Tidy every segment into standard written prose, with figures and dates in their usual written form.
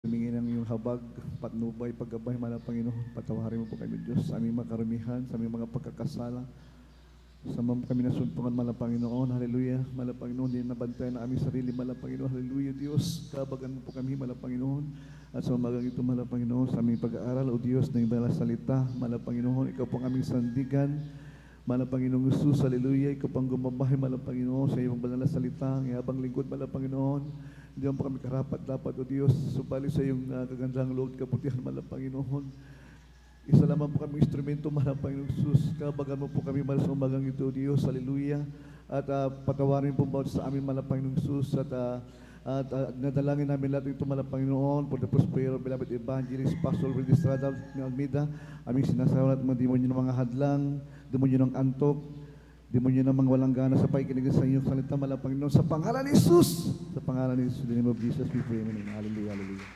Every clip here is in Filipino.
Humingin ang iyong habag, patnubay, paggabay, mahal na Panginoon. Patawarin mo po kami, Diyos, sa aming mga karumihan, sa aming mga pagkakasala. Sa mga kami nasuntungan, mahal na Panginoon. Hallelujah. Mahal na Panginoon, hindi nabantayan na aming sarili, mahal na Panginoon. Hallelujah, Diyos. Kabagan mo po kami, mahal na Panginoon. At sa umagang ito, mahal na Panginoon, sa aming pag-aaral, O Diyos, ng ibalang salita, mahal na Panginoon, ikaw po ang aming sandigan. Mahal na Panginoong Jesus, hallelujah. Ikaw pang gumabahay, mahal na Panginoon, sa iyong banal na salita, ang ihabang lingkod, mahal na Panginoon. Hindi mo kami karapat dapat, O Diyos, subalit sa iyong kagandahang loob, kaputihan, mahal na Panginoon. Isa lamang po kami instrumento, mahal na Panginoon Jesus. Kabagan mo po kami, mahal sa umagang ito, O Diyos, hallelujah. At patawarin po bawat sa amin, mahal na Panginoon Jesus. At nadalangin namin lahat ito, mahal na Panginoon, for the prosperity of beloved evangelist, Pastor Will Estrada Almeida. Aming sinasawalat mga demonyo ng mga hadlang, demonyo ng antok, demonyo ng mga walang gana sa pakikinig sa inyong salita, mahal na Panginoon, sa pangalan ni Jesus. Sa pangalan ni Jesus, in the name of Jesus, we pray. Amen. Hallelujah, hallelujah.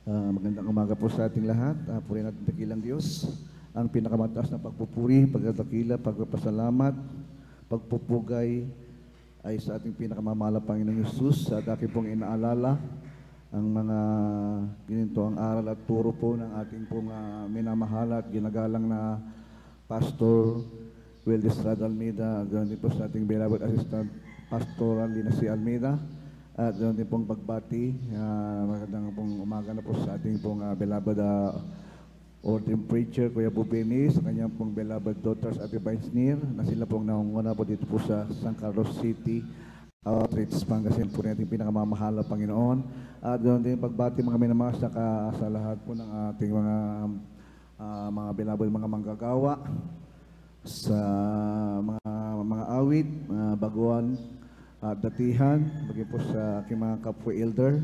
Magandang umaga po sa ating lahat. Purihin natin dakilang Diyos. Ang pinakamataas na pagpupuri, pagdadakila, pagpapasalamat, pagpupugay ay sa ating pinakamamahal na Panginoong Jesus. Sa aking pong inaalala ang mga ginito ang aral at turo po ng ating pong minamahal at ginagalang na Pastor Will Estrada Almeida. Ganoon din po sa ating beloved assistant Pastor Lina C. Almeida. At ganoon din pong pagbati. Magandang pong umaga na po sa ating pong beloved ordained preacher, Kuya Bubini, sa kanyang pong beloved daughters, Ate Vinesnir, na sila pong nangunguna po dito po sa San Carlos City, Outreach, Pangasinan po natin pinakamamahal na Panginoon. At ganoon din pagbati mga minamahal sa lahat po ng ating mga beloved mga manggagawa, sa mga awit, mga baguhan, datihan, bagay po sa aking mga kapwa elder.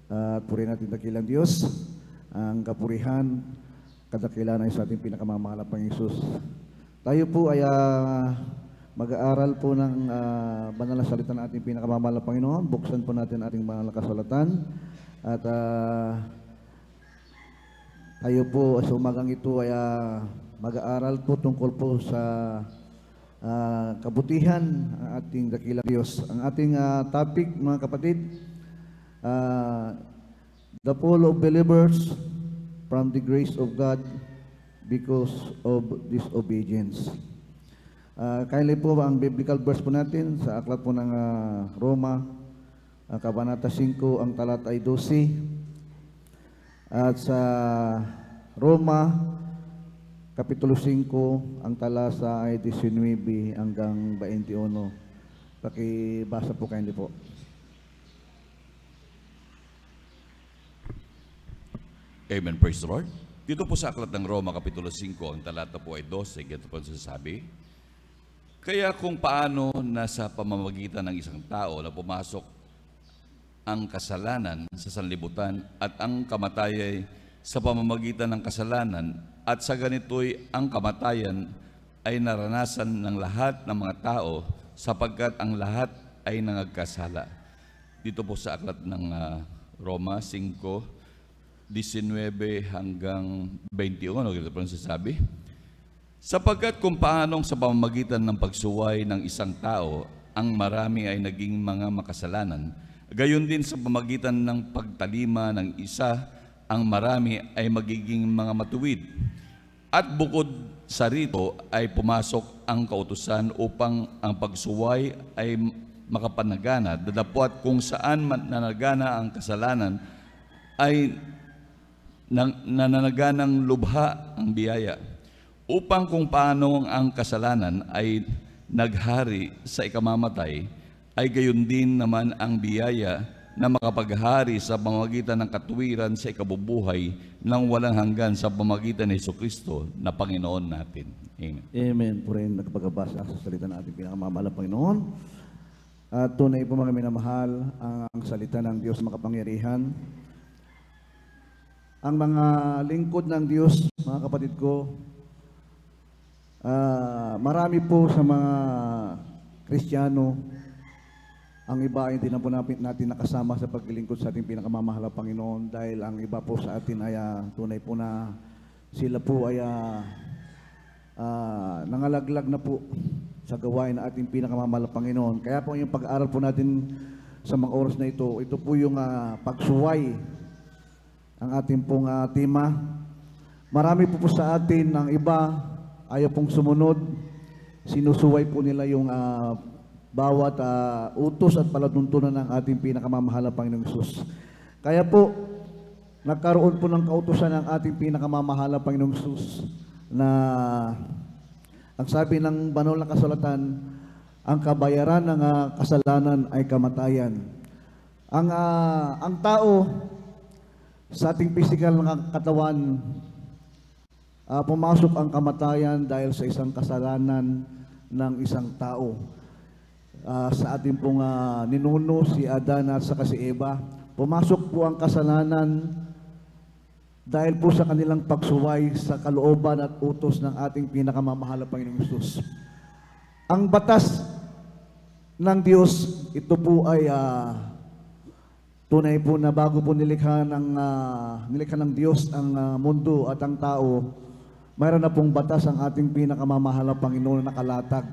At purihin natin dakilang Diyos, ang kapurihan, kadakilan ay sa ating pinakamamahal na Panginoong Jesus. Tayo po ay mag-aaral po ng banal na salita ng ating pinakamamahal na Panginoon. Buksan po natin ating banal na kasulatan. At tayo po sa umagang ito ay mag-aaral po tungkol po sa kabutihan ng ating dakilang Diyos. Ang ating topic, mga kapatid, the fall of believers from the grace of God because of disobedience. Kindly po ang biblical verse po natin sa aklat po ng Roma, Kabanata 5, ang talata ay 12. At sa Roma, Kapitulo 5, ang talasa ay 19 hanggang 21. Pakibasa po kindly po. Amen. Praise the Lord. Dito po sa aklat ng Roma, Kapitulo 5, ang talata po ay 12, ganito po sasabi. Kaya kung paano nasa pamamagitan ng isang tao na pumasok ang kasalanan sa sanlibutan at ang kamatay sa pamamagitan ng kasalanan at sa ganito'y ang kamatayan ay naranasan ng lahat ng mga tao sapagkat ang lahat ay nangagkasala. Dito po sa aklat ng Roma 5, 19 hanggang 21, ganito po sasabi. Sapagkat kung paanong sa pamamagitan ng pagsuway ng isang tao, ang marami ay naging mga makasalanan, gayon din sa pamamagitan ng pagtalima ng isa, ang marami ay magiging mga matuwid. At bukod sa rito ay pumasok ang kautusan upang ang pagsuway ay makapanagana, dadapwat kung saan nanagana ang kasalanan ay nananaganang lubha ang biyaya, upang kung paano ang kasalanan ay naghari sa ikamamatay, ay gayon din naman ang biyaya na makapaghari sa pamamagitan ng katuwiran sa ikabubuhay ng walang hanggan sa pamamagitan ni Jesucristo na Panginoon natin. Amen. Amen. Purihin nagpagbasa sa salita ng ating pinakamamahal na Panginoon. At tunay po mga minamahal ang salita ng Diyos makapangyarihan. Ang mga lingkod ng Diyos, mga kapatid ko, marami po sa mga Kristiyano, ang iba ay hindi na po natin nakasama sa paglilingkod sa ating pinakamamahal na Panginoon dahil ang iba po sa atin ay tunay po na sila po ay nangalaglag na po sa gawain ng ating pinakamamahal na Panginoon. Kaya po yung pag-aaral po natin sa mga oras na ito. Ito po yung pagsuway, ang ating pong tema. Marami po sa atin ng iba ayaw pong sumunod. Sinusuway po nila yung bawat utos at palatuntunan ng ating pinakamamahalang Panginoong Hesus. Kaya po, nagkaroon po ng kautusan ng ating pinakamamahalang Panginoong Hesus na ang sabi ng banal na kasulatan, ang kabayaran ng kasalanan ay kamatayan. Ang tao sa ating physical na katawan, pumasok ang kamatayan dahil sa isang kasalanan ng isang tao. Sa ating pong ninuno, si Adan at saka si Eva, pumasok po ang kasalanan dahil po sa kanilang pagsuway sa kalooban at utos ng ating pinakamamahalang Panginoong Hesus. Ang batas ng Diyos, ito po ay tunay po na bago po nilikha ng Diyos ang mundo at ang tao, mayroon na pong batas ang ating pinakamamahalang Panginoon na nakalatag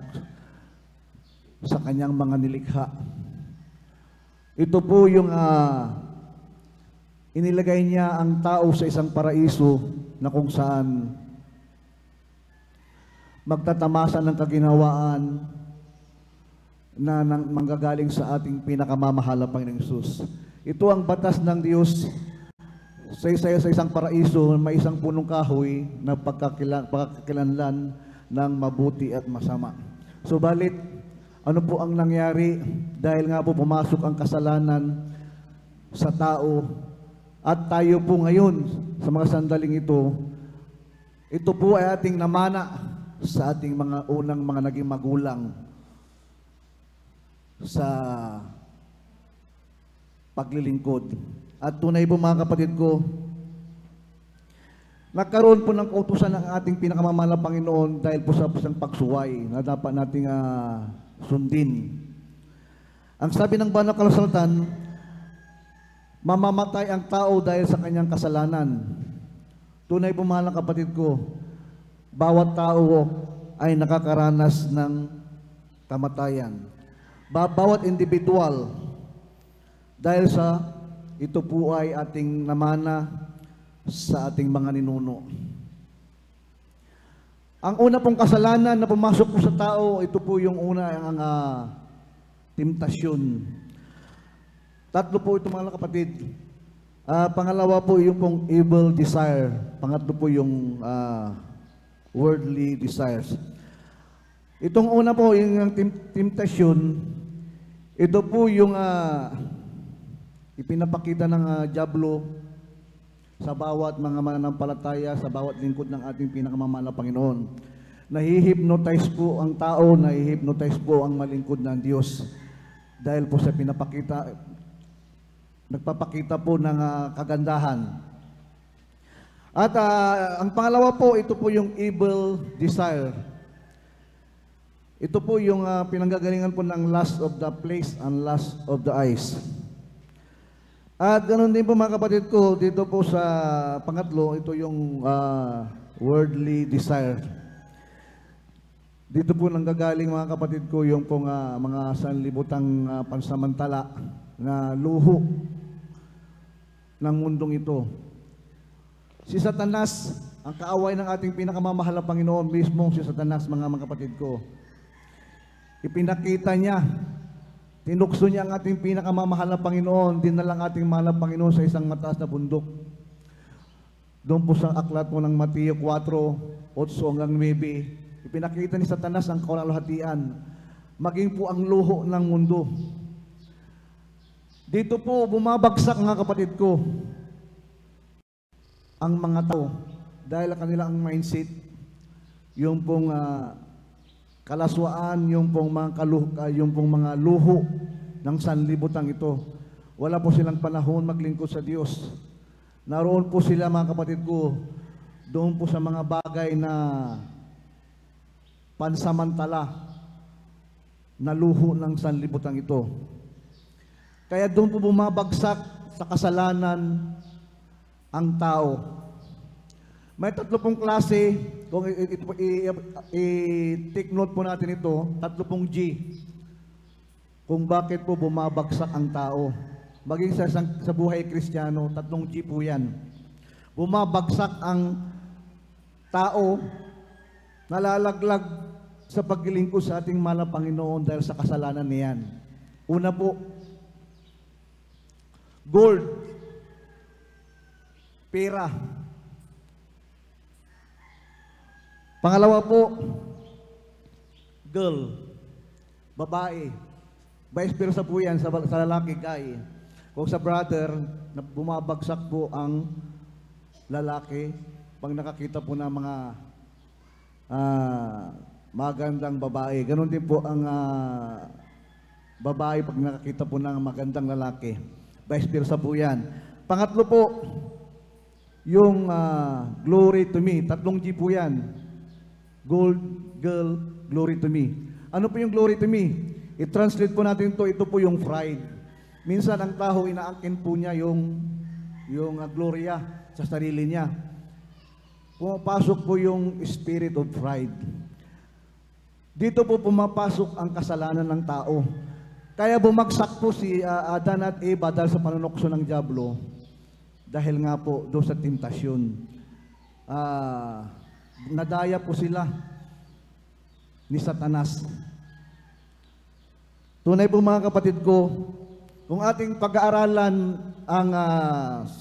sa kanyang mga nilikha. Ito po yung inilagay niya ang tao sa isang paraiso na kung saan magtatamasan ng kaginhawaan na manggagaling sa ating pinakamamahalang Panginoong Hesus. Ito ang batas ng Diyos sa isang paraiso, may isang punong kahoy na pagkakilanlan ng mabuti at masama. Subalit, ano po ang nangyari? Dahil nga po pumasok ang kasalanan sa tao, at tayo po ngayon sa mga sandaling ito po ay ating namana sa ating mga unang mga naging magulang sa paglilingkod. At tunay po mga kapatid ko, nagkaroon po ng kautusan ng ating pinakamamahalang Panginoon dahil po sa isang pagsuway na dapat nating sundin. Ang sabi ng banal na kasulatan, mamamatay ang tao dahil sa kanyang kasalanan. Tunay po mahal na kapatid ko, bawat tao ay nakakaranas ng kamatayan. Bawat individual, dahil sa ito po ay ating namana sa ating mga ninuno. Ang una pong kasalanan na pumasok po sa tao, ito po yung una ang temptasyon. Tatlo po ito mga kapatid. Pangalawa po yung pong evil desire. Pangatlo po yung worldly desires. Itong una po, yung temptasyon, ito po yung ipinapakita ng dyablo sa bawat mga mananampalataya, sa bawat lingkod ng ating pinakamamahalang Panginoon. Nahihypnotize po ang tao, nahihypnotize po ang malingkod ng Diyos. Dahil po sa nagpapakita po ng kagandahan. At ang pangalawa po, ito po yung evil desire. Ito po yung pinanggagalingan po ng lust of the flesh and lust of the eyes. At ganoon din po mga kapatid ko, dito po sa pangatlo, ito yung worldly desire. Dito po nanggagaling mga kapatid ko yung pong mga sanlibutang pansamantala na luho ng mundong ito. Si Satanas, ang kaaway ng ating pinakamamahalang Panginoon, mismo si Satanas mga kapatid ko, ipinakita niya, tinukso niya ang ating pinakamamahalang Panginoon, dinalang ating mahalang Panginoon sa isang mataas na bundok. Doon po sa aklat po ng Mateo 4:8 hanggang 9, ipinakita ni Satanas ang kaluwalhatian, maging po ang luho ng mundo. Dito po bumabagsak mga kapatid ko ang mga tao dahil ang kanilang mindset, yung pong kalaswaan, yung pong mga luho ng sanlibutan ito. Wala po silang panahon maglingkod sa Diyos. Naroon po sila mga kapatid ko doon po sa mga bagay na pansamantala na luho ng sanlibutan ito. Kaya doon po bumabagsak sa kasalanan ang tao. May tatlo pong klase, kung i-take note po natin ito, tatlo pong G. kung bakit po bumabagsak ang tao. Maging sa buhay Kristiyano, 3G po yan. Bumabagsak ang tao, nalalaglag sa paglilingkod sa ating mahal na Panginoon dahil sa kasalanan niyan. Una po, gold, pera. Pangalawa po, girl, babae. Vice versa po yan sa lalaki, guy. Kung sa brother, na bumabagsak po ang lalaki pag nakakita po ng mga magandang babae. Ganon din po ang babae pag nakakita po ng magandang lalaki. Vice versa po yan. Pangatlo po, yung glory to me. 3G po yan. Gold, girl, glory to me. Ano po yung glory to me? I-translate po natin ito po yung pride. Minsan ang tao, inaangkin po niya yung gloria sa sarili niya. Pumapasok po yung spirit of pride. Dito po pumapasok ang kasalanan ng tao. Kaya bumagsak po si Adan at Eva dahil sa panunokso ng diablo. Dahil nga po doon sa tentasyon. Nadaya po sila ni Satanas. Tunay po mga kapatid ko, kung ating pag-aaralan ang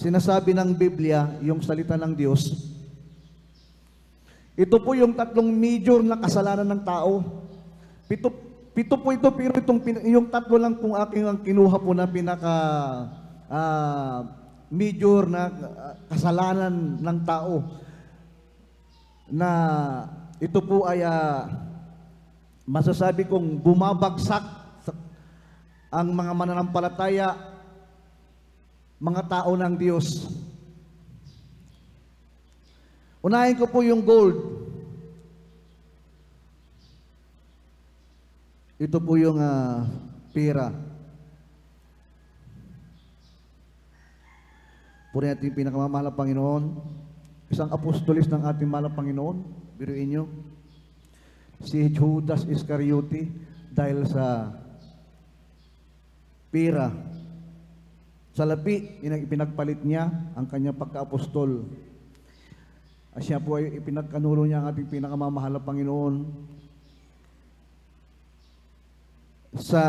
sinasabi ng Biblia, yung salita ng Diyos, ito po yung 3 major na kasalanan ng tao. Pito po ito, pero yung 3 lang pong aking ang kinuha po na pinaka major na kasalanan ng tao. Na ito po ay masasabi kong bumabagsak ang mga mananampalataya, mga tao ng Diyos. Unahin ko po yung gold. Ito po yung pera. Puri natin yung pinakamamahal na Panginoon. Isang apostolis ng ating mahal na Panginoon. Biruin nyo. Si Judas Iscariote dahil sa pera. Salapi, ipinagpalit niya ang kanyang pagka-apostol. At siya po ay ipinagkanulo niya ang ating pinakamamahal na Panginoon sa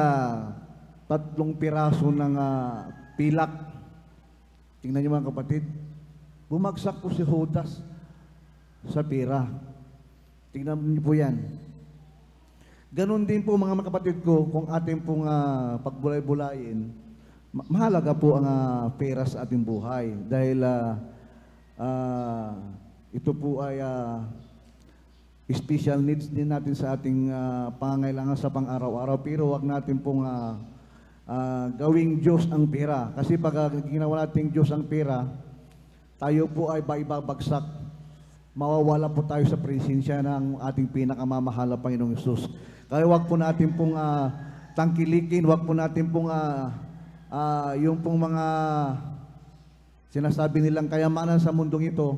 3 piraso ng pilak. Tingnan niyo mga kapatid, bumagsak po si Judas sa pera. Tingnan niyo po yan. Ganon din po mga kapatid ko, kung ating pong pagbulay-bulayin, mahalaga po ang pera sa ating buhay. Dahil ito po ay special needs din natin sa ating pangangailangan sa pang-araw-araw. Pero wag natin pong gawing Diyos ang pera. Kasi pag ginawa nating Diyos ang pera, tayo po ay babagsak. Mawawala po tayo sa presensya ng ating pinakamamahal na Panginoong Hesus. Kaya wag po natin pong tangkilikin, wag po natin pong yung pong mga sinasabi nilang kayamanan sa mundong ito.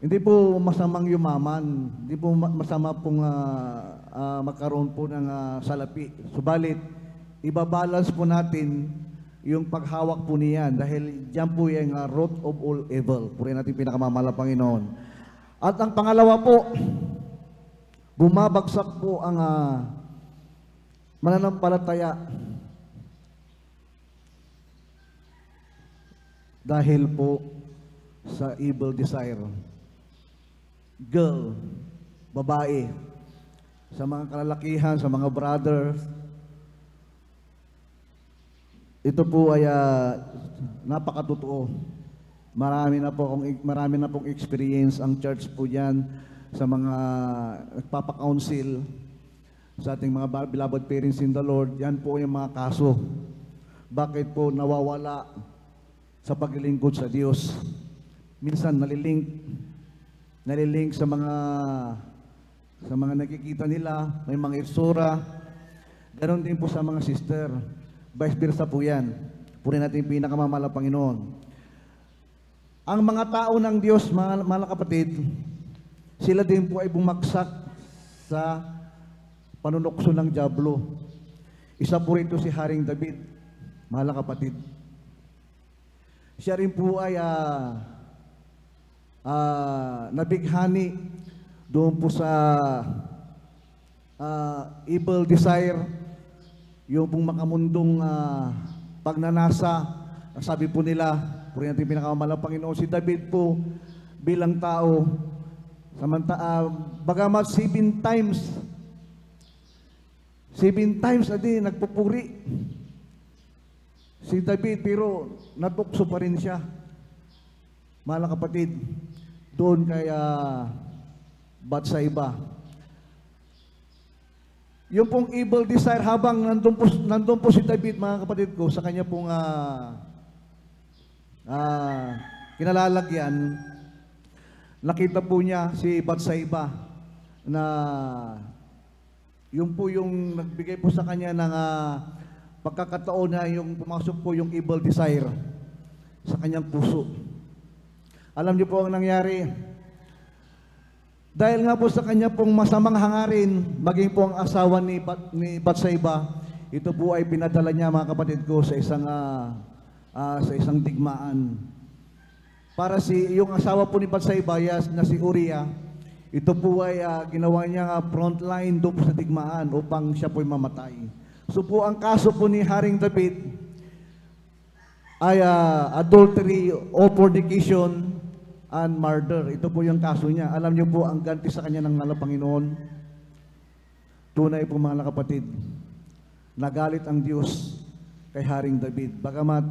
Hindi po masamang yumaman, hindi po masama pong magkaroon po ng salapi. Subalit, ibabalance po natin yung paghawak po niyan dahil diyan po yung root of all evil. Purihin natin pinakamamahal na Panginoon. At ang pangalawa po, bumabagsak po ang mananampalataya dahil po sa evil desire. Girl, babae, sa mga kalalakihan, sa mga brothers, ito po ay napakatotoo. Marami na pong experience ang church po diyan sa mga nagpapa-counsel sa ating mga beloved parents in the Lord. Yan po yung mga kaso. Bakit po nawawala sa paglilingkod sa Diyos? Minsan nalilink sa mga nakikita nila, may mga itsura. Ganon din po sa mga sister. Vice versa po yan. Purihin natin yung pinakamamahal na Panginoon. Ang mga tao ng Diyos, mga kapatid, sila din po ay bumagsak sa panunokso ng diablo. Isa po rito si Haring David, mahal na kapatid. Siya rin po ay nabighani doon po sa evil desire, yung pong makamundong pagnanasa. Sabi po nila, puri natin pinakamamalang Panginoon, si David po bilang tao, bagamat 7 times a day nagpupuri si David, pero natukso pa rin siya, mahal na kapatid, doon kay Batsaiba. Yung pong evil desire, habang nandun po si David, mga kapatid ko, sa kanya pong kinalalagyan, nakita po niya si Batsaiba na yung po yung nagbigay po sa kanya ng pagkakataon na yung pumasok po yung evil desire sa kanyang puso. Alam niyo po ang nangyari. Dahil nga po sa kanya pong masamang hangarin, maging po ang asawa ni Batsaiba, ito po ay pinadala niya, mga kapatid ko, sa isang digmaan. Para yung asawa po ni Batsaiba na si Uriah, ito po ay ginawa niya frontline doon po sa digmaan upang siya po ay mamatay. So po ang kaso po ni Haring David ay adultery or fornication and murder. Ito po yung kaso niya. Alam niyo po ang ganti sa kanya ng Panginoon. Tunay po, mga kapatid, nagalit ang Diyos kay Haring David. Bagamat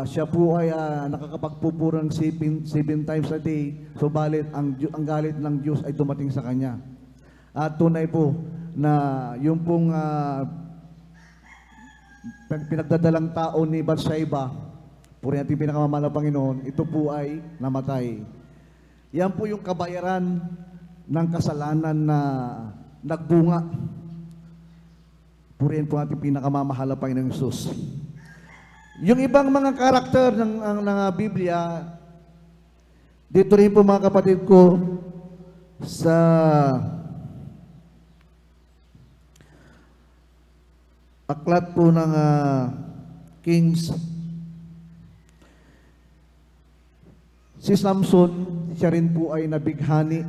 siya po ay nakakapagpupurang 7 times a day, subalit ang galit ng Diyos ay dumating sa kanya. At tunay po na yung pong pinagdadalang tao ni Batsaiba, puri natin pinakamamahal na Panginoon, ito po ay namatay. Yan po yung kabayaran ng kasalanan na nagbunga. Purihin po natin pinakamamahal na Panginoong Hesus. Yung ibang mga karakter ng Biblia, dito rin po, mga kapatid ko, sa aklat po ng Kings, si Samson, siya rin po ay nabighani.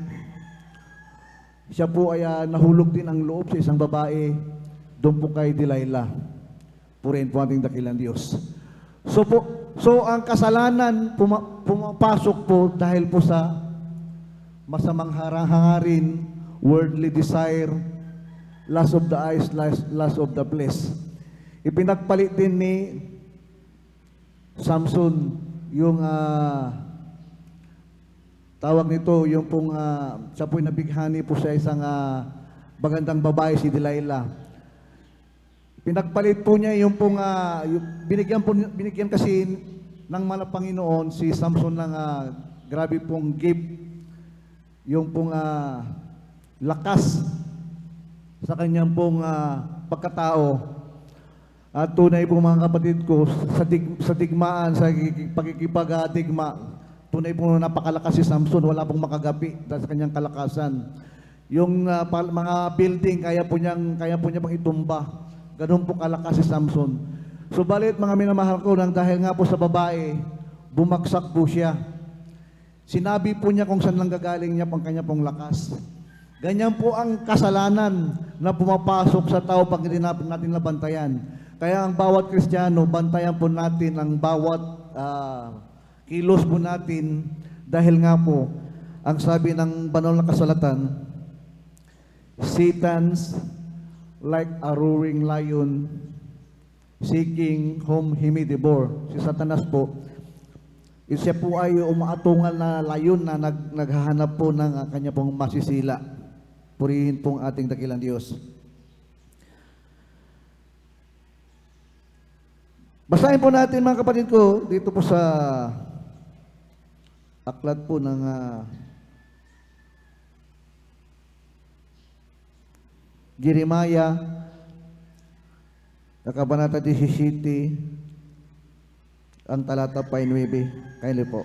Siya po ay nahulog din ang loob sa isang babae doon po kay Delilah. Purihin po ating dakilang Diyos. So ang kasalanan pumapasok po dahil po sa masamang hangarin, worldly desire, lust of the eyes, lust of the flesh. Ipinagpalit din ni Samson yung tawag nito, yung pong siya po'y nabighani po sa isang magandang babae, si Delilah. Pinagpalit po niya yung pong binigyan kasi ng Panginoon si Samson ng grabe pong gift, yung pong lakas sa kanyang pong pagkatao. At tunay po, mga kapatid ko, sa digmaan, sa pagkikipag-digma, tunay po napakalakas si Samson, wala pong makagapi dahil sa kanyang kalakasan. Yung mga building, kaya po niyang pang itumba. Ganun po kalakas si Samson. Subalit, mga minamahal ko, dahil nga po sa babae, bumagsak po siya. Sinabi po niya kung saan lang gagaling niya pang kanya pong lakas. Ganyan po ang kasalanan na pumapasok sa tao pag hindi natin nabantayan. Kaya ang bawat Kristiyano, bantayan po natin ang bawat kilos po natin, dahil nga po, ang sabi ng banal na kasulatan, Satan's like a roaring lion seeking whom he may devour. Si Satanas po, siya po ay umaatungal na layon na naghahanap po ng kanya pong masisila. Purihin pong ating dakilang Diyos. Basahin po natin, mga kapatid ko, dito po sa aklat po ng Jeremiah, Kabanata 17, ang talata 9. Kaili po.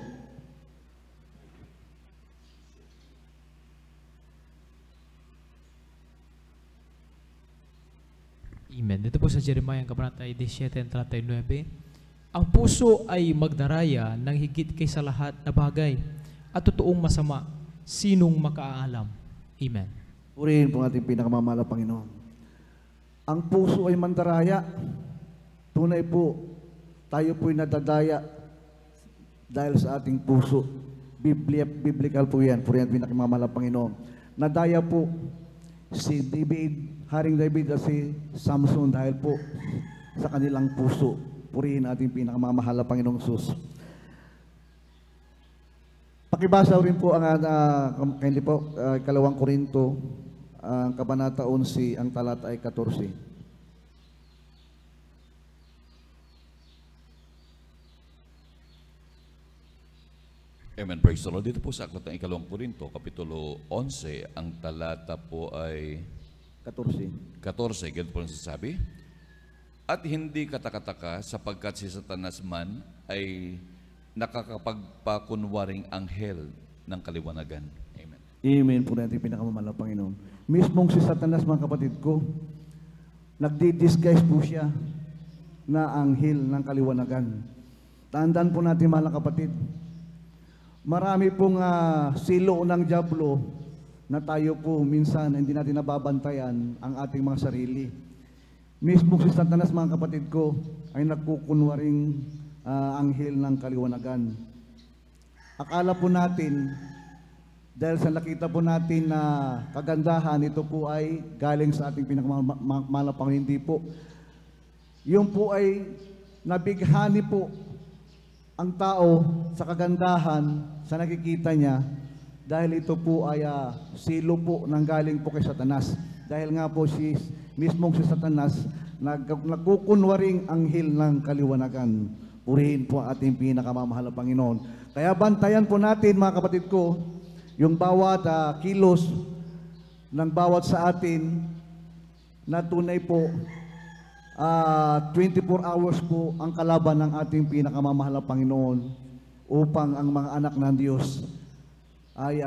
Dito po sa Jeremiah, Kabanata 17:39, ang puso ay magdaraya ng higit kaysa lahat na bagay at totoong masama, sinong makaalam? Amen. Purihin po ating pinakamamahal na Panginoon. Ang puso ay mandaraya. Tunay po, tayo po'y nadadaya dahil sa ating puso. Biblical po yan. Purihin ating pinakamamahal na Panginoon. Nadaya po si David, Haring David at si Samson dahil po sa kanilang puso. Purihin ating pinakamamahal na Panginoong Sus. Pakibasa rin po ang hindi po, 2 Korinto, ang Kabanata 11, ang talata ay 14. Amen. Praise the Lord. Dito po sa aklat ng 2 Korinto, Kapitulo 11, ang talata po ay 14. Ganito po nasasabi. At hindi katakataka sapagkat si Satanas man ay nakakapagpakunwaring anghel ng kaliwanagan. Amen. Amen po natin pinakamamahal na Panginoon. Mismong si Satanas, mga kapatid ko, nagdi-disguise po siya na anghel ng kaliwanagan. Tandaan po natin, mga kapatid, marami pong silo ng dyablo na tayo po minsan hindi natin nababantayan ang ating mga sarili. Mismo si Satanas, mga kapatid ko, ay nagkukunwaring anghel ng kaliwanagan. Akala po natin, dahil sa nakita po natin na kagandahan, ito po ay galing sa ating pinakamahal na Panginoon. Hindi po. Yung po ay nabighani po ang tao sa kagandahan sa nakikita niya dahil ito po ay silo po nang galing po kay Satanas. Dahil nga po mismong si Satanas nagkukunwaring anghel ng kaliwanagan. Purihin po ang ating pinakamamahal na Panginoon. Kaya bantayan po natin, mga kapatid ko, yung bawat kilos ng bawat sa atin na tunay po 24 hours po ang kalaban ng ating pinakamamahal na Panginoon upang ang mga anak ng Diyos ay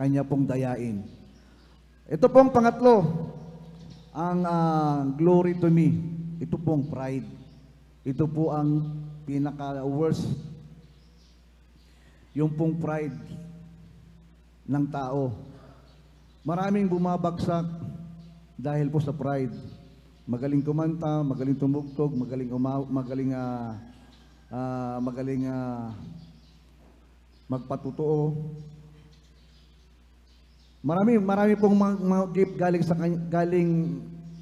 Kanya pong dayain. Ito pong pangatlo, ang glory to me. Ito pong pride. Ito po ang pinaka-worst. Yung pong pride ng tao. Maraming bumabagsak dahil po sa pride. Magaling kumanta, magaling tumugtog, magaling magpatotoo. Marami pong mga gift galing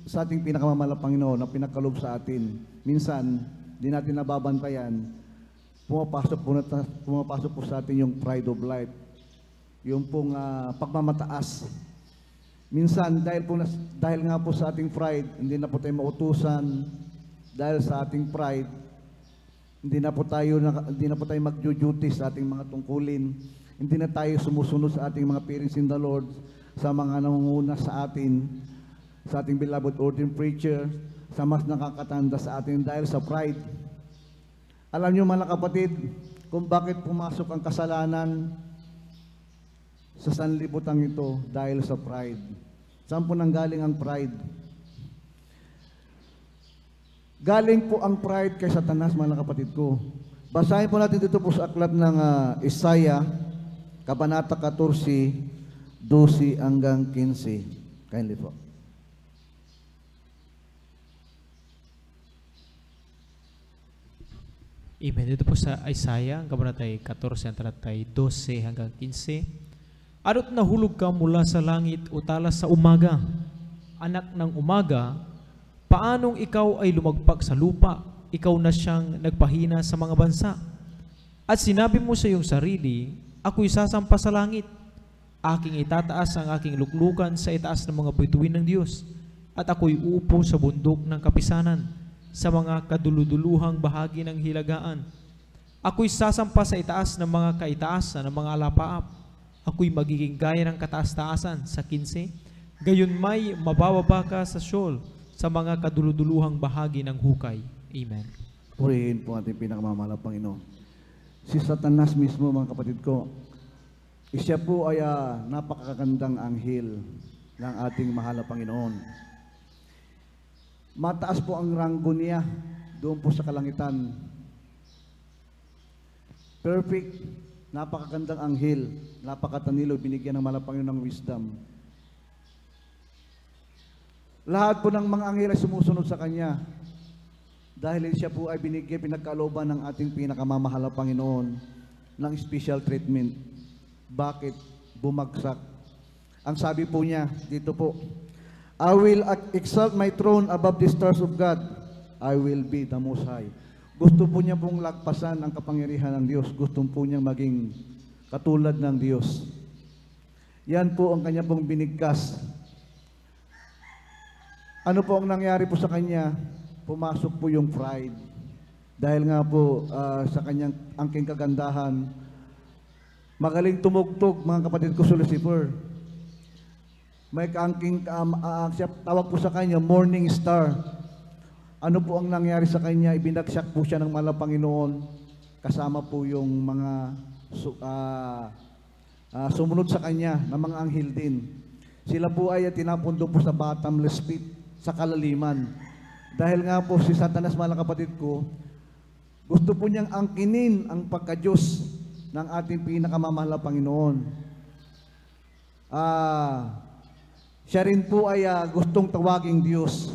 sa ating pinakamamahal na Panginoon na pinakalob sa atin. Minsan, di natin nababantayan, pumapasok po sa atin yung pride of life. Yung pong pagmamataas. Minsan, dahil nga po sa ating pride, hindi na po tayo mautusan. Dahil sa ating pride, hindi na po tayo mag-duty sa ating mga tungkulin. Hindi na tayo sumusunod sa ating mga parents in the Lord, sa mga nangunguna sa atin, sa ating beloved ordained preacher, sa mas nakakatanda sa atin dahil sa pride. Alam niyo, mga kapatid, kung bakit pumasok ang kasalanan sa sanlibutan ito dahil sa pride. Saan po nanggaling ang pride? Galing po ang pride kay Satanas, mga kapatid ko. Basahin po natin dito po sa aklat ng Isaiah, Kabanata 14, 12 hanggang 15. Kindly po. Amen. Dito po sa Isaiah, Kabanata 14, talata 12 hanggang 15. Aro't nahulog ka mula sa langit o talas sa umaga, anak ng umaga, paanong ikaw ay lumagpak sa lupa, ikaw na siyang nagpahina sa mga bansa. At sinabi mo sa iyong sarili, ako'y sasampa sa langit, aking itataas ang aking luklukan sa itaas ng mga bituin ng Diyos, at ako'y uupo sa bundok ng kapisanan, sa mga kaduluduluhang bahagi ng hilagaan. Ako'y sasampa sa itaas ng mga kaitaasan ng mga alapaap. Ako'y magiging gaya ng kataas-taasan sa 15. Gayon may mabababa ka sa Sheol, sa mga kaduluduluhang bahagi ng hukay. Amen. Purihin po ating pinakamamahal na Panginoon. Si Satanas mismo, mga kapatid ko, siya po ay napakagandang anghel ng ating mahal na Panginoon. Mataas po ang ranggo niya doon po sa kalangitan. Perfect, napakagandang anghel, napakatanilo, binigyan ng Panginoon ng wisdom. Lahat po ng mga anghel ay sumusunod sa Kanya dahil siya po ay binigyan, pinagkalooban ng ating pinakamamahal na Panginoon ng special treatment. Bakit? Bumagsak. Ang sabi po niya dito po, I will exalt my throne above the stars of God. I will be the Most High. Gusto po niya pong lagpasan ang kapangyarihan ng Diyos. Gusto po niya maging katulad ng Diyos. Yan po ang kanya pong binigkas. Ano po ang nangyari po sa kanya? Pumasok po yung pride. Dahil nga po sa kanyang angking kagandahan, magaling tumugtog, mga kapatid ko, si Lucifer. May kaangking, siya tawag po sa kanya, morning star. Ano po ang nangyari sa kanya? Ibinagsak po siya ng mahal na Panginoon, kasama po yung mga sumunod sa kanya na mga anghel din. Sila po ay tinapundo po sa bottomless pit, sa kalaliman. Dahil nga po si Satanas, mga kapatid ko, gusto po niyang angkinin ang pagka-Diyos ng ating pinakamamahal na Panginoon. Siya rin po ay gustong tawaging Diyos.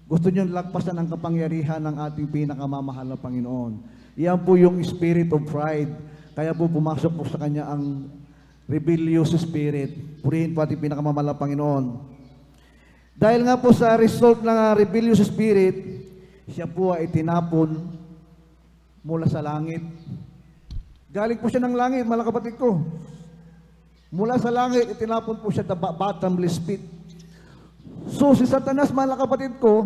Gusto niyang lagpasan ang kapangyarihan ng ating pinakamamahal na Panginoon. Iyan po yung spirit of pride. Kaya po pumasok po sa kanya ang rebellious spirit. Purihin po ating pinakamamahal na Panginoon. Dahil nga po sa result ng rebellious spirit, siya po ay tinapon mula sa langit. Galing po siya ng langit, mga kapatid ko. Mula sa langit, itinapon po siya sa bottomless pit. So si Satanas, mga kapatid ko,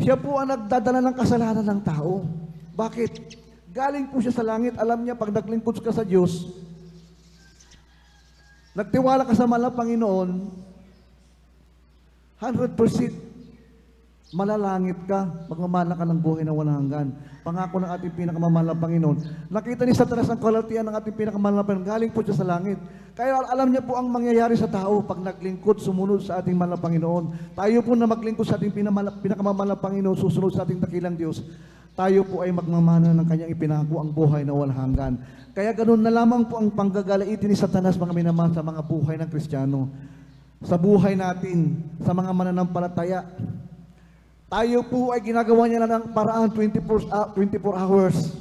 siya po ang nagdadala ng kasalanan ng tao. Bakit? Galing po siya sa langit, alam niya pag naglingkod ka sa Diyos, nagtiwala ka sa mahal na Panginoon, 100% malalangit ka, magmamana ka ng buhay na walang hanggan. Pangako ng ating pinakamamahal na Panginoon. Nakita ni Satanas ang kalatian ng ating pinakamamahal na Panginoon. Galing po siya sa langit. Kaya alam niya po ang mangyayari sa tao pag naglingkod, sumunod sa ating mahal na Panginoon. Tayo po na maglingkod sa ating pinakamamahal na Panginoon, susunod sa ating dakilang Diyos, tayo po ay magmamana ng kanyang ipinangako ang buhay na walang hanggan. Kaya ganun na lamang po ang panggagalaitin ni Satanas, mga minamahal, sa mga buhay ng Kristiyano. Sa buhay natin, sa mga mananampalataya, tayo po ay ginagawa niya na ng paraan 24 hours.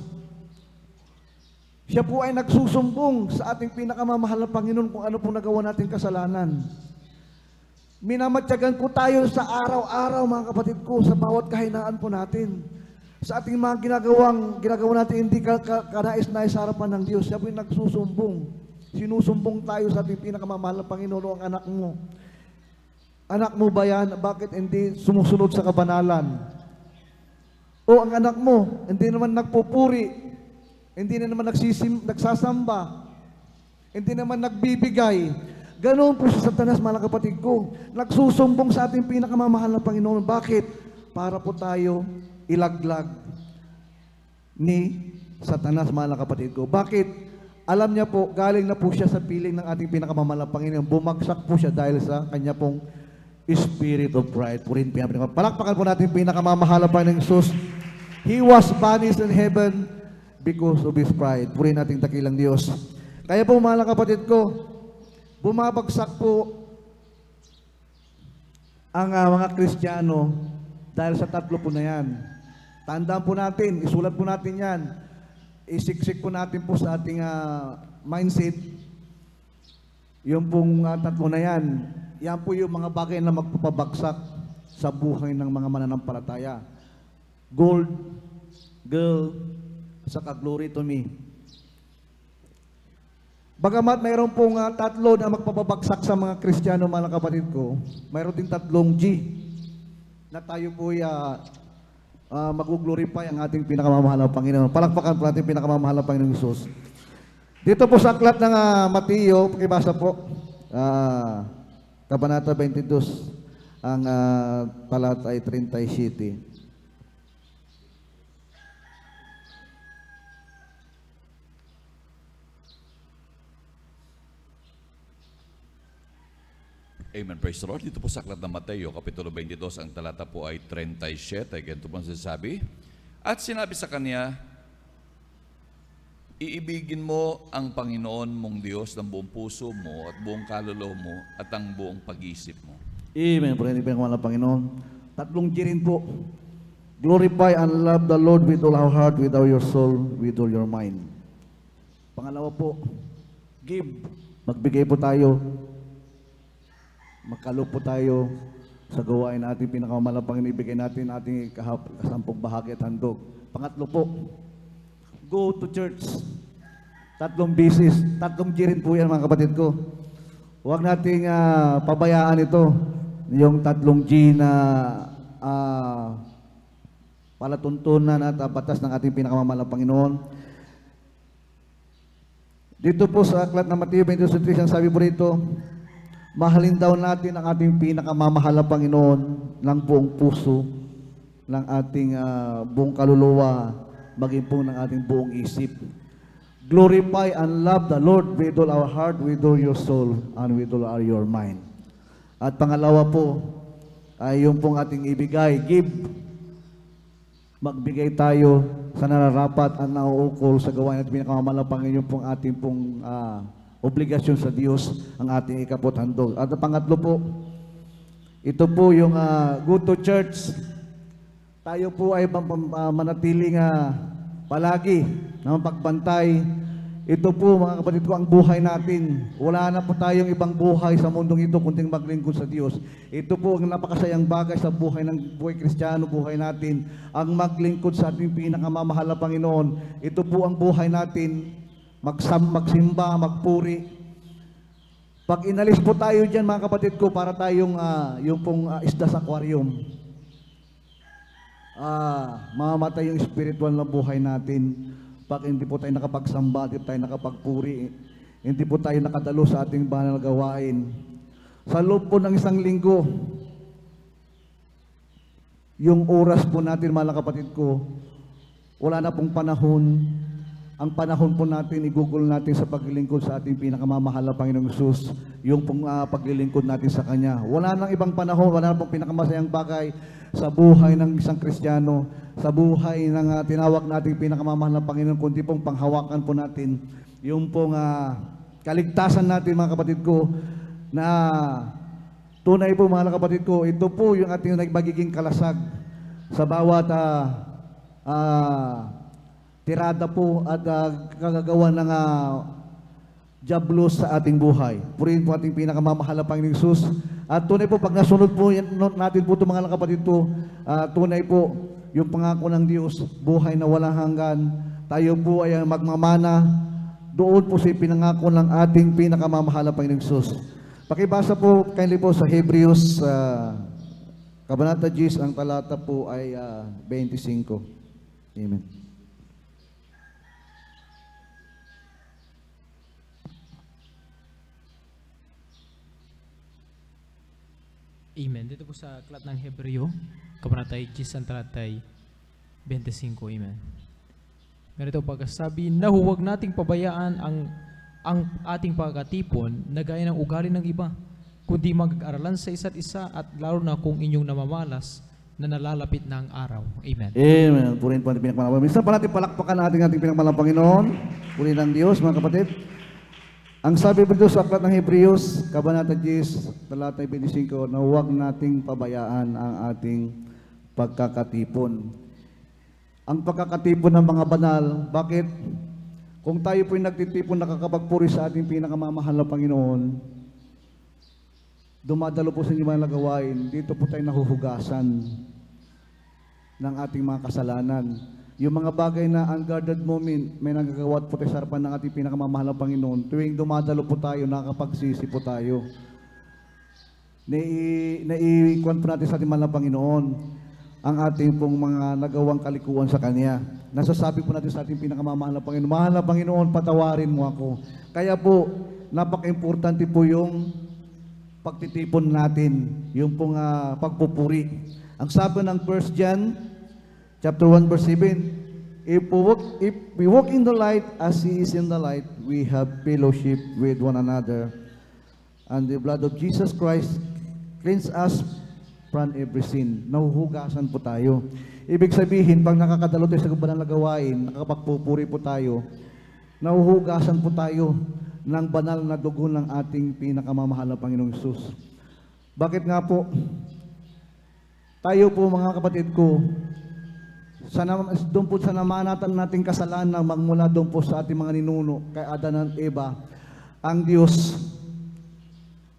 Siya po ay nagsusumbong sa ating pinakamamahal na Panginoon kung ano po nagawa nating kasalanan. Minamatyagan po tayo sa araw-araw, mga kapatid ko, sa bawat kahinaan po natin. Sa ating mga ginagawa natin hindi kanais-nais sa harapan ng Diyos. Siya po ay nagsusumbong. Sinusumbong tayo sa ating pinakamamahal na Panginoon o ang anak mo. Anak mo ba yan? Bakit hindi sumusunod sa kabanalan? O ang anak mo, hindi naman nagpupuri, hindi na naman nagsasamba, hindi naman nagbibigay. Ganoon po sa Satanas, mga kapatid ko. Nagsusumbong sa ating pinakamamahal na Panginoon. Bakit? Para po tayo ilaglag ni Satanas, mga kapatid ko. Bakit? Alam niya po, galing na po siya sa piling ng ating pinakamamahal na Panginoon. Bumagsak po siya dahil sa kanya pong spirit of pride. Purin, palakpakan po natin pinakamamahal na Panginoon Jesus. He was banished in heaven because of his pride. Purin natin dakilang Diyos. Kaya po, mga kapatid ko, bumabagsak po ang mga Kristiyano dahil sa tatlo po na yan. Tandaan po natin, isulat po natin yan. Isiksik po natin po sa ating mindset. Yung pong tatlo na yan, yan po yung mga bagay na magpapabagsak sa buhay ng mga mananampalataya. Gold, girl, saka glory to me. Bagamat mayroon pong tatlo na magpapabagsak sa mga Kristiyano, mga kapatid ko, mayroon din tatlong G na tayo po mag-glorify ang ating pinakamamahal na Panginoon. Palakpakan po natin pinakamamahal na Panginoon Jesus. Dito po sa aklat ng Mateo, pakibasa po, Kabanata 22, ang talata ay 37. Amen. Praise the Lord. Dito po sa aklat ng Mateo, Kapitulo 22, ang talata po ay 37. Ganito po ang sinasabi. At sinabi sa kanya, iibigin mo ang Panginoon mong Diyos ng buong puso mo at buong kaluluwa mo at ang buong pag-iisip mo. Amen. Purihin ng Panginoon. Tatlong G rin po. Glorify and love the Lord with all our heart, with all your soul, with all your mind. Pangalawa po, give. Magbigay po tayo. Magkaloob po tayo sa gawain natin pinakamalapang ibigay natin ating kasampung bahagi at handog. Pangatlo po, go to church. Tatlong bisis, tatlong G rin po yan mga kapatid ko. Huwag nating pabayaan ito. Yung tatlong G na palatuntunan at batas ng ating pinakamamahalang Panginoon. Dito po sa aklat ng Mateo 22:3, ang sabi po rito, mahalin daw natin ang ating pinakamamahalang Panginoon ng buong puso, ng ating buong kaluluwa, maging po ng ating buong isip. Glorify and love the Lord with all our heart, with all your soul, and with all your mind. At pangalawa po, ay yung pong ating ibigay, give. Magbigay tayo sa nararapat at nauukol sa gawain at pinakamamahalang Panginoon pong ating pong obligasyon sa Diyos, ang ating ikapot handog. At pangatlo po, ito po yung go to church. Tayo po ay manatiling palagi na pagbantay. Ito po mga kapatid ko ang buhay natin. Wala na po tayong ibang buhay sa mundong ito kundi maglingkod sa Diyos. Ito po ang napakasayang bagay sa buhay ng buhay Kristiyano, buhay natin, ang maglingkod sa ating pinakamamahalang Panginoon. Ito po ang buhay natin, magsimba, magpuri. Pag inalis po tayo dyan mga kapatid ko, para tayong yung pong isda sa aquarium. Mamamatay yung spiritual na buhay natin. Pag hindi po tayo nakapagsamba, hindi po tayo nakapagpuri, hindi po tayo nakadalo sa ating banal na gawain. Sa loob po ng isang linggo, yung oras po natin, mga kapatid ko, wala na pong panahon. Ang panahon po natin, igugol natin sa paglilingkod sa ating pinakamamahalang Panginoong Hesus, yung pong paglilingkod natin sa Kanya. Wala nang ibang panahon, wala nang pong pinakamasayang bagay sa buhay ng isang Kristiyano, sa buhay ng tinawag nating pinakamamahalang Panginoon, kundi pong panghawakan po natin yung pong kaligtasan natin mga kapatid ko, na tunay po mga kapatid ko, ito po yung ating magiging kalasag sa bawat tirada po at kagagawa ng jablos sa ating buhay. Purihin po ating pinakamamahalang Panginoong Hesus. At tunay po, pag nasunod po natin po ito mga kapatid ko, tunay po, yung pangako ng Diyos, buhay na walang hanggan, tayo po ay magmamana, doon po sa pinangako ng ating pinakamamahalang Panginoong Hesus. Pakibasa po, kindly po sa Hebrews, Kabanata 10, ang talata po ay 25. Amen. Amen. Dito po sa aklat ng Hebreo, Kabanata 10, ang talata 25. Amen. Ganito pagkasabi, na huwag nating pabayaan ang ating pagkatipon na gaya ng ugali ng iba, kundi mag-aralan sa isa't isa at lalo na kung inyong namamalas na nalalapit na ang araw. Amen. Amen. Purihin po natin pinakamalang. Minsan pa natin palakpakan ating pinakamalang Panginoon. Purihin ng Diyos, mga kapatid. Ang sabi po dito sa aklat ng Hebreos, Kabanata 10, talata 25, na huwag nating pabayaan ang ating pagkakatipon. Ang pagkakatipon ng mga banal, bakit? Kung tayo po'y nagtitipon, nakakapagpuri sa ating pinakamamahal na Panginoon, dumadalo po sa inyong mga gawain, dito po tayo nahuhugasan ng ating mga kasalanan. Yung mga bagay na unguarded moment, may nagagawat po tayo sa harapan ng ating pinakamamahal na Panginoon. Tuwing dumadalo po tayo, nakakapagsisi po tayo. Naiikuan po natin sa ating mahal na Panginoon ang ating pong mga nagawang kalikuan sa Kanya. Nasasabi po natin sa ating pinakamamahal na Panginoon, mahal na Panginoon, patawarin mo ako. Kaya po, napaka-importante po yung pagtitipon natin, yung pong pagpupuri. Ang sabi ng 1 John Chapter 1, verse 7, if we walk in the light as He is in the light, we have fellowship with one another. And the blood of Jesus Christ cleanse us from every sin. Nahuhugasan po tayo. Ibig sabihin, pag nakakadalo tayo sa banal na gawain, nakakapagpupuri po tayo, nahuhugasan po tayo ng banal na dugo ng ating pinakamamahal na Panginoong Hesus. Bakit nga po? Tayo po mga kapatid ko, doon po sa namanatan nating kasalanan magmula doon po sa ating mga ninuno, kay Adan at Eva, ang Diyos,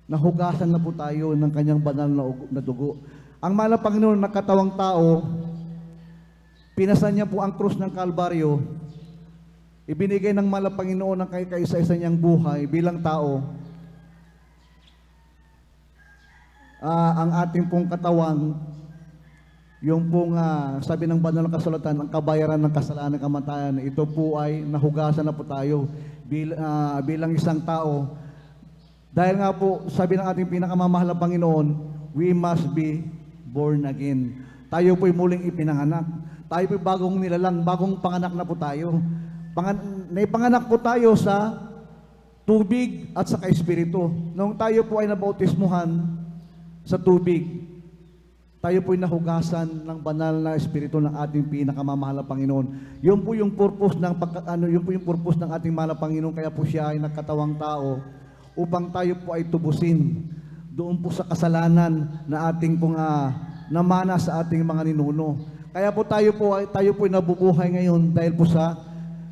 nahugasan na po tayo ng kanyang banal na dugo. Ang mahal na Panginoon na katawang tao, pinasan niya po ang krus ng Kalbaryo, ibinigay ng mahal na Panginoon ang kaisa-isa niyang buhay bilang tao. Ang ating pong katawan, yung pong sabi ng banal na kasulatan, ang kabayaran ng kasalanan, kamatayan, ito po ay nahugasan na po tayo bilang isang tao. Dahil nga po, sabi ng ating pinakamamahal na Panginoon, we must be born again. Tayo po'y muling ipinanganak. Tayo po'y bagong nilalang, bagong panganak na po tayo. Naipanganak po tayo sa tubig at sa Espiritu. Noong tayo po ay nabautismuhan sa tubig, tayo po'y nahugasan ng banal na Espiritu ng ating pinakamamahal na Panginoon. Yun po yung purpose ng ating mahal na Panginoon, kaya po siya ay nagkatawang tao upang tayo po ay tubusin doon po sa kasalanan na ating pong namana sa ating mga ninuno. Kaya po tayo po ay nabubuhay ngayon dahil po sa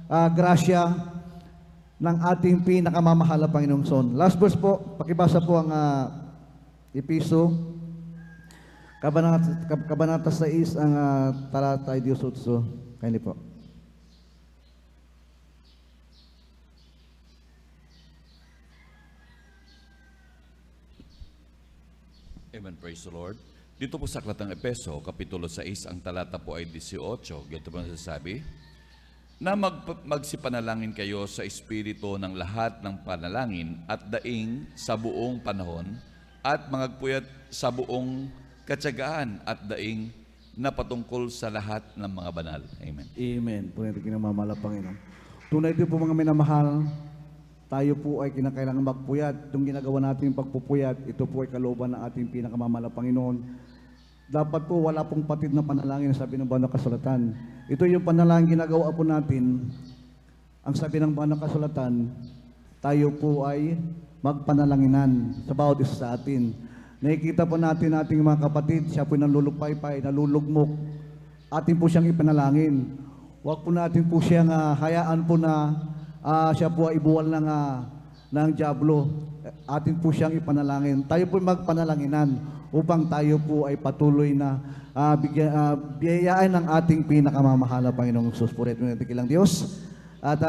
grasya ng ating pinakamamahal na Panginoong Son. Last verse po, pakibasa po ang Episo, Kabanata 6, ang talata 18. Kindly po. Amen, praise the Lord. Dito po sa aklat ng Epeso, Kapitulo 6, ang talata po ay 18. Ganito po nasasabi, na magsipanalangin kayo sa Espiritu ng lahat ng panalangin at daing sa buong panahon at magpuyat sa buong katsagaan at daing na patungkol sa lahat ng mga banal. Amen. Amen. Po natin kinamamahal na Panginoon. Tunay din po mga minamahal, tayo po ay kinakailangan magpuyat. Itong ginagawa natin yung pagpupuyat, ito po ay kalooban ng ating pinakamamahal na Panginoon. Dapat po wala pong patid na panalangin, sabi ng banal na kasulatan. Ito yung panalangin ginagawa po natin. Ang sabi ng banal na kasulatan, tayo po ay magpanalanginan sa bawat isa sa atin. Nakikita po natin ating mga kapatid, siya po nalulupaypay, nalulugmok. Atin po siyang ipanalangin. Huwag po natin po siyang hayaan po na siya po ay ibuwal ng diablo. Atin po siyang ipanalangin. Tayo po magpanalanginan upang tayo po ay patuloy na biyayaan ng ating pinakamamahal na Panginoong Hesus. Purihin natin kilang Diyos. At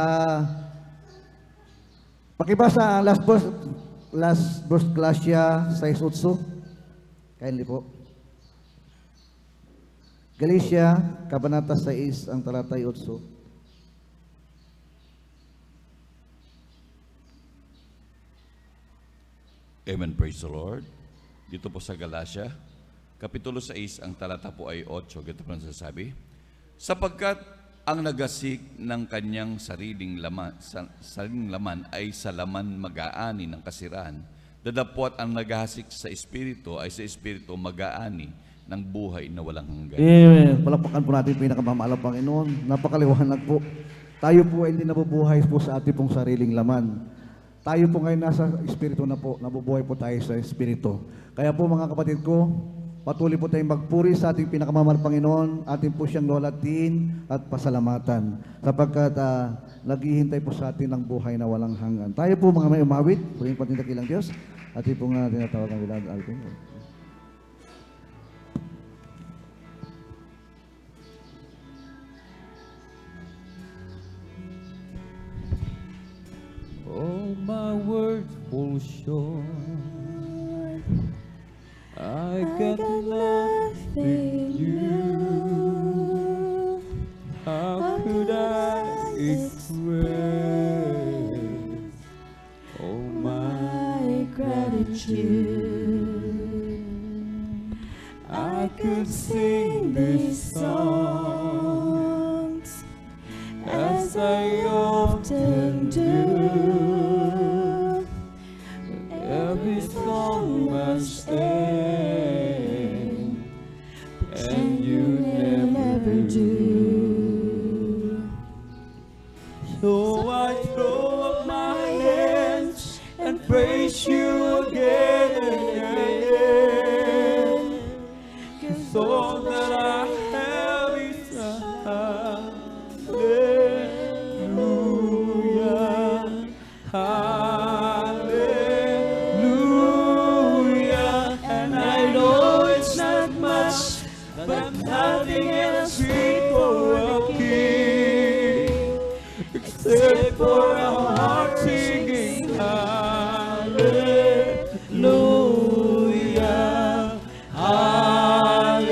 pakibasa ang last verse Galatia 6:8. Kindly po. Galatia, Kabanata 6, ang talata 8. Amen, praise the Lord. Dito po sa Galatia, Kapitulo 6, ang talata po ay 8. Ganito po nasasabi, sapagkat ang nagasik ng kanyang sariling laman ay sa laman mag-aani ng kasiraan, dadapot ang naghasik sa Espiritu ay sa Espiritu mag-aani ng buhay na walang hanggan. Amen. Palakpakan po natin pinakamamahal na Panginoon. Napakaliwanag po. Tayo po ay hindi nabubuhay po sa ating pong sariling laman. Tayo po ngayon nasa Espiritu na po, nabubuhay po tayo sa Espiritu. Kaya po mga kapatid ko, patuloy po tayong magpuri sa ating pinakamamahal Panginoon, ating po siyang lolatin at pasalamatan, sapagkat naghihintay po sa atin ng buhay na walang hanggan. Tayo po mga may umawit, purihin po natin dakilang Diyos, ating po nga tinatawag ang Wilad Alvin. All my words fall short. I got nothing new. How could I express all my gratitude? I could sing these songs as I often do. Every So I throw up my hands and praise you again and again. 'Cause all that I have is a hallelujah, hallelujah. And I know it's not much, but nothing else fit for a king, except for a heart singing hallelujah, hallelujah.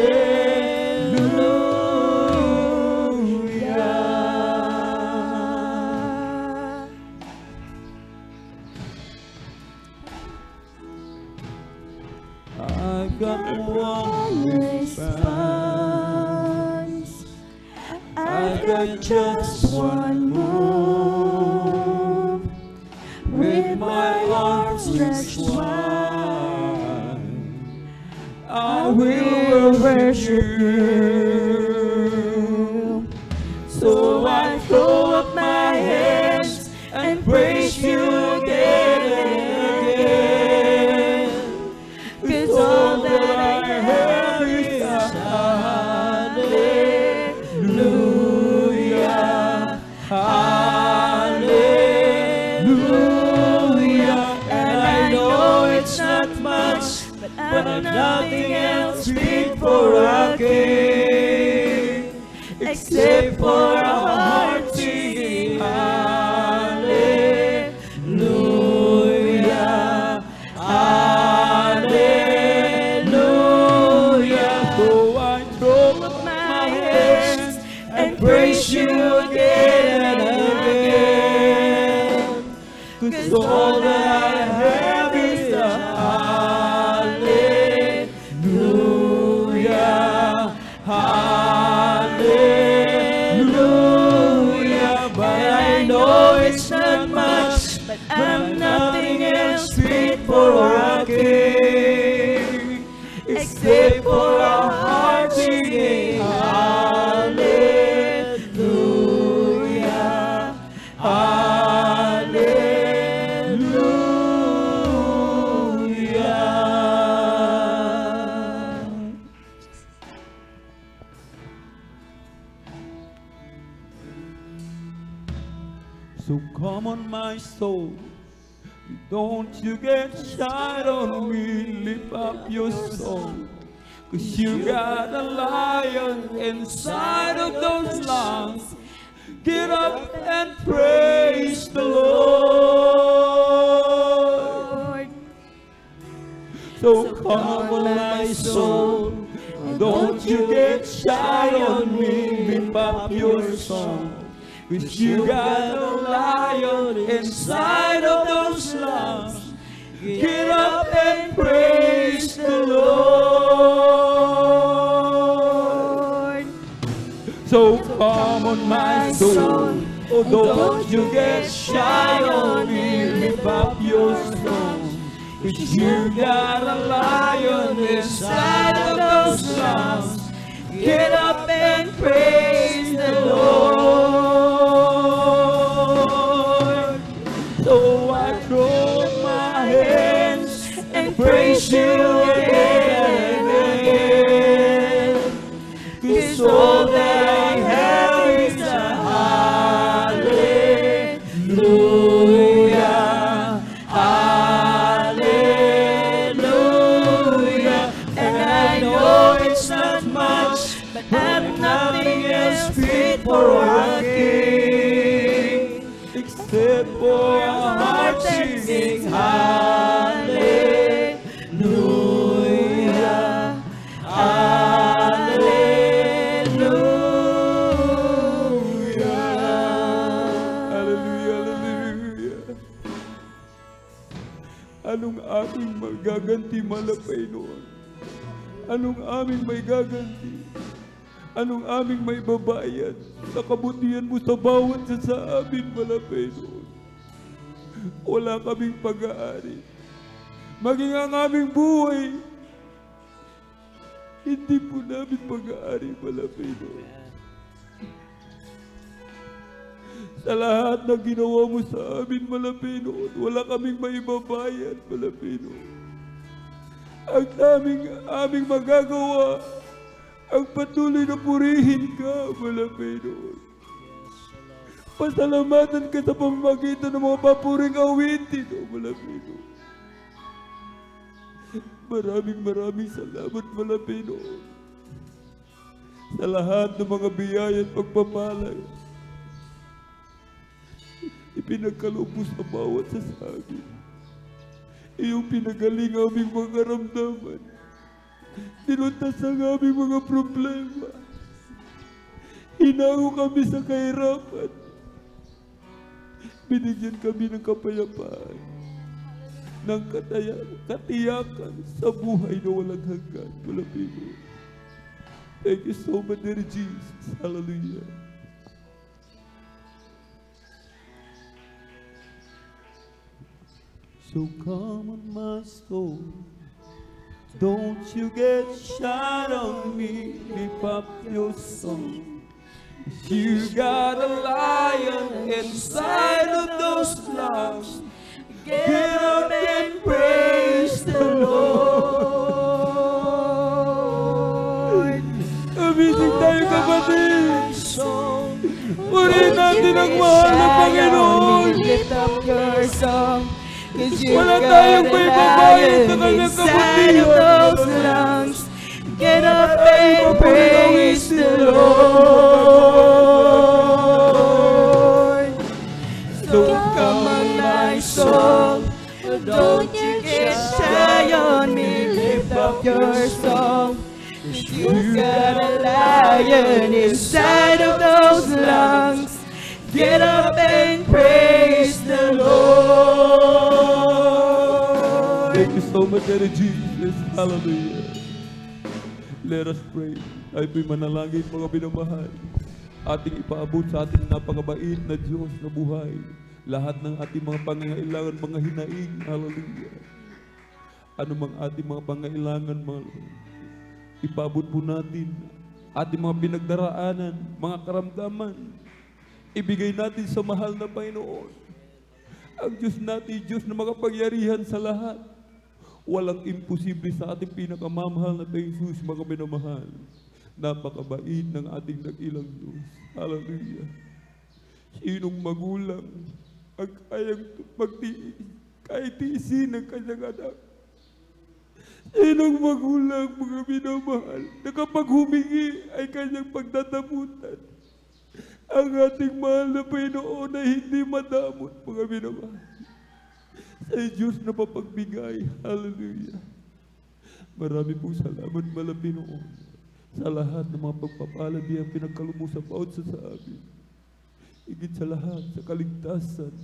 I've got one response. I've got just one move. With my arms stretched wide, I will worship you. So I throw up my hands and praise you again and again. 'Cause all that I have is a hallelujah, hallelujah. And I know it's not much, but I've nothing else fit for a king, except for a heart singing hallelujah, hallelujah. So I throw up my hands and praise you again and again. 'Cause all that I have is a hallelujah, hallelujah. But I know it's not much, but I'm nothing else fit for a king, except for a heart singing hallelujah, hallelujah. So come on, my soul, don't you get shy on me, lift up your song. 'Cause you got a lion inside of those lungs. Get up and praise the Lord. So come on, my soul, don't you get shy on me, lift up your song. 'Cause you got a lion inside of those lungs. Get up and praise the Lord. So come on, my soul, oh, don't you get shy on me, lift up your song. 'Cause you got a lion inside of those lungs. Get up and praise the Lord. So I throw up my hands and praise you again and again. 'Cause all that I have is a hallelujah, hallelujah. And I know it's not much, but I'm nothing else fit for a king, except for a heart singing hallelujah, hallelujah. Hallelujah, hallelujah. Anong aming magaganti, malapay noon? Anong aming may gaganti? Anong aming may babayad sa kabutihan mo sa bawat isa sa amin, malapay noon? Wala kaming pag-aari. Maging ang aming buhay, hindi po namin pag-aari, malapay noon. sa lahat na ginawa mo sa amin, Malapinoon. Wala kaming maibabayad, Malapinoon. Ang aming magagawa, ang patuloy na purihin ka, Malapinoon. Pasalamatan ka sa pamamagitan ng mga papuring awitin, O Malapinoon. Maraming salamat, Malapinoon, sa lahat ng mga biyaya at pagpapalay ipinagkaloob mo sa bawat sasabi. Iyong pinagaling aming mga karamdaman. Tinuntas ang aming mga problema. Hinango kami sa kahirapan. Binigyan kami ng kapayapaan, ng katiyakan sa buhay na walang hanggan. Malapino. Thank you so much, dear Jesus. Hallelujah. So come on, my soul, don't you get shy on me. Lift up your song. You got a lion inside of those lungs. Get up and praise the Lord. Amazing tayo, kapatid. Purihin natin ang mahal na Panginoon. Lift up your song. Wala tayong may babae sa kanyang kabutihan. Get up and praise the Lord. So come on, my soul, don't you get shy on me. Lift up your song. You got a lion inside of those lungs. Get up and praise the Lord. Thank you so much, Daddy Jesus. Hallelujah. Let us pray. Ay po'y manalangin, mga binamahal. Ating ipaabot sa ating napakabait na Diyos na buhay. Lahat ng ating mga pangangailangan, mga hinaing. Hallelujah. Ano mang ating mga pangangailangan, mga ipaabot po natin. Ating mga pinagdaraanan, mga karamdaman. Ibigay natin sa mahal na Panginoon. Ang Diyos natin, Diyos na makapangyarihan sa lahat. Walang imposible sa ating pinakamamahal na Jesus, mga minamahal. Napakabait ng ating dakilang Diyos. Hallelujah. Sinong magulang ang kayang magtiis, kahit tiisin ng kanyang anak? Sinong magulang, mga minamahal, na kapag humingi ay kanyang pagdadamutan? Ang ating mahal na Panginoon ay hindi madamot, mga minamahal. Sa Diyos na papagbigay. Hallelujah. Marami pong salamat, mahal na Panginoon, sa lahat ng mga pagpapalad niyang pinagkaloob sa bawat sa amin. Higit sa lahat, sa kaligtasan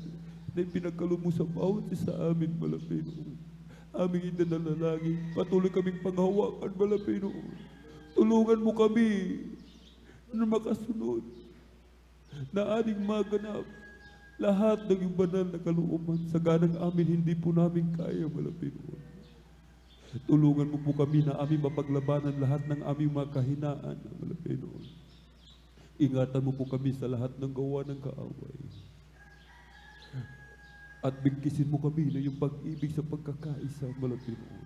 na pinagkaloob sa bawat sa amin, mahal na Panginoon. Aming idinalangin, patuloy kaming panghawakan, mahal na Panginoon. Tulungan mo kami na makasunod, na ating maganap lahat ng iyong banal na kalooban sa ganang amin hindi po namin kaya, mahal na Panginoon. Tulungan mo po kami na aming mapaglabanan lahat ng aming mga kahinaan, mahal na Panginoon. Ingatan mo po kami sa lahat ng gawa ng kaaway. At bigkisin mo kami na yung pag-ibig sa pagkakaisa, mahal na Panginoon.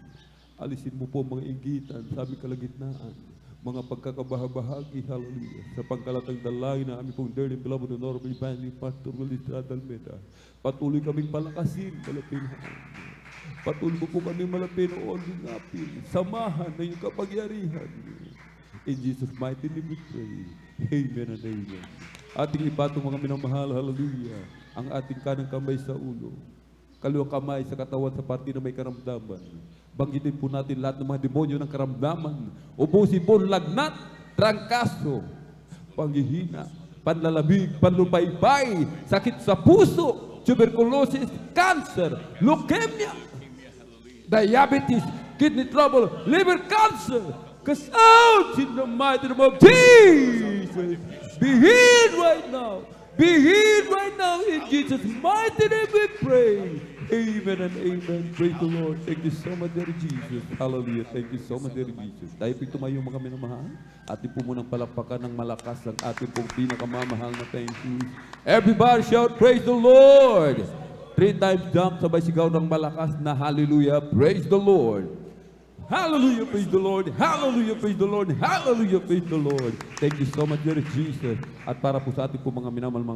Alisin mo po mga inggitan sa aming kalagitnaan, mga pagkakabahabahagi, hallelujah, sa pangkalatang dalangin na aming pong dearly beloved Honorable Evangelist Pastor Willie Estrada Almeida. Patuloy kaming palakasin, malapin. Patuloy po kaming malapin o lingapin, samahan na yung kapagyarihan. In Jesus' mighty name we pray. Amen and amen. Ating ipatong mga minamahal, hallelujah, ang ating kanang kamay sa ulo, kaliwang kamay sa katawan sa parte na may karamdaman. Banggitin po natin lahat ng mga demonyo ng karamdaman. Ubusin po, lagnat, trangkaso, panghihina, panlalamig, panlupaybay, sakit sa puso, tuberculosis, cancer, leukemia, diabetes, kidney trouble, liver cancer. Cast out in the mighty name of Jesus. Be healed right now. Be healed right now. In Jesus' mighty name we pray. Amen and amen. Praise the Lord. Thank you so much, dear Jesus. Hallelujah. Thank you so much, dear Jesus. Tayo po'y tumayo mga minamahal. Atin po munang palakpakan ng malakas ang ating pong pinakamamahal na thank you. Everybody shout, praise the Lord. 3 times jump, sabay sigaw ng malakas na hallelujah. Praise the Lord. Hallelujah, praise the Lord. Hallelujah, praise the Lord. Hallelujah, praise the Lord. Thank you so much, dear Jesus. At para po sa ating po mga minamahal mga